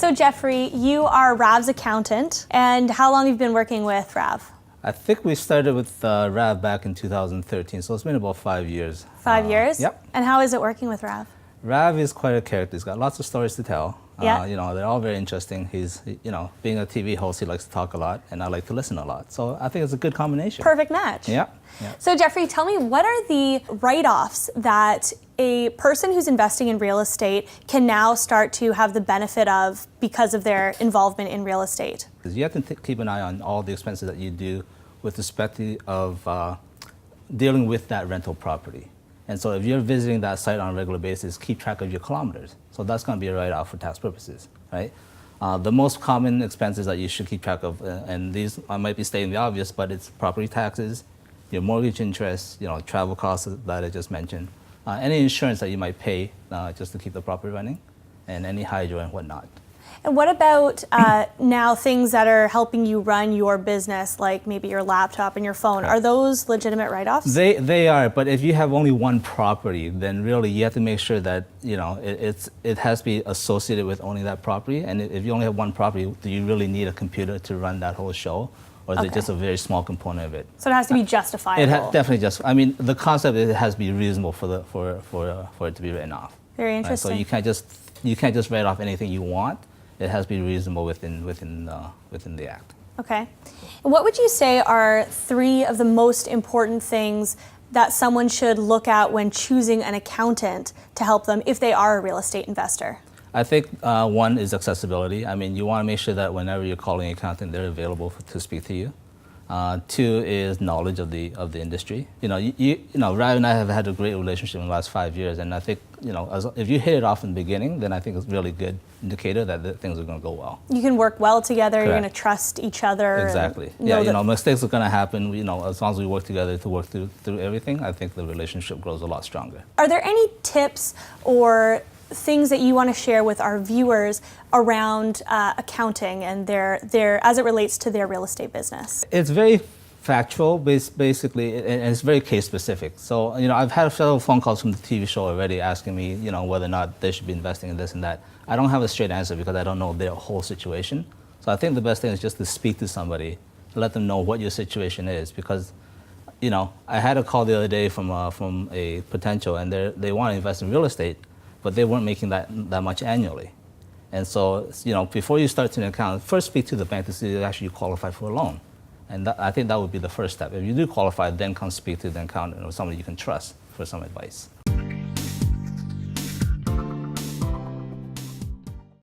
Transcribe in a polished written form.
So Jeffrey, you are Rav's accountant, and how long have you been working with Rav? I think we started with Rav back in 2013, so it's been about 5 years. 5 years? Yep. And how is it working with Rav? Rav is quite a character. He's got lots of stories to tell. Yeah. They're all very interesting. He's, being a TV host, he likes to talk a lot, and I like to listen a lot. So I think it's a good combination. Perfect match. Yeah. So Jeffrey, tell me, what are the write-offs that a person who's investing in real estate can now start to have the benefit of because of their involvement in real estate? Because you have to keep an eye on all the expenses that you do with respect to dealing with that rental property. And so if you're visiting that site on a regular basis, keep track of your kilometers. So that's going to be a write-off for tax purposes, right? The most common expenses that you should keep track of, and these I might be stating the obvious, but it's property taxes, your mortgage interest, travel costs that I just mentioned, any insurance that you might pay just to keep the property running, and any hydro and whatnot. And what about now things that are helping you run your business, like maybe your laptop and your phone? Are those legitimate write-offs? They are, but if you have only one property, then really you have to make sure that it has to be associated with owning that property. And if you only have one property, do you really need a computer to run that whole show? Or is it just a very small component of it? So it has to be justifiable. Definitely just. I mean, the concept is it has to be reasonable for it to be written off. Very interesting. So you can't just write off anything you want. It has to be reasonable within the act. Okay. And what would you say are 3 of the most important things that someone should look at when choosing an accountant to help them if they are a real estate investor? I think one is accessibility. I mean, you want to make sure that whenever you're calling an accountant, they're available to speak to you. 2 is knowledge of the industry. Rav and I have had a great relationship in the last 5 years, and I think if you hit it off in the beginning, then I think it's a really good indicator that things are going to go well. You can work well together. Correct. You're going to trust each other. Exactly. Mistakes are going to happen. As long as we work together to work through everything, I think the relationship grows a lot stronger. Are there any tips or things that you want to share with our viewers around accounting and their as it relates to their real estate business? It's very factual, basically, and it's very case specific. So, I've had several phone calls from the TV show already asking me, whether or not they should be investing in this and that. I don't have a straight answer because I don't know their whole situation. So I think the best thing is just to speak to somebody, to let them know what your situation is. Because, I had a call the other day from a potential, and they want to invest in real estate, but they weren't making that much annually. And so, before you start an account, first speak to the bank to see if actually you qualify for a loan. And I think that would be the first step. If you do qualify, then come speak to the accountant or somebody you can trust for some advice.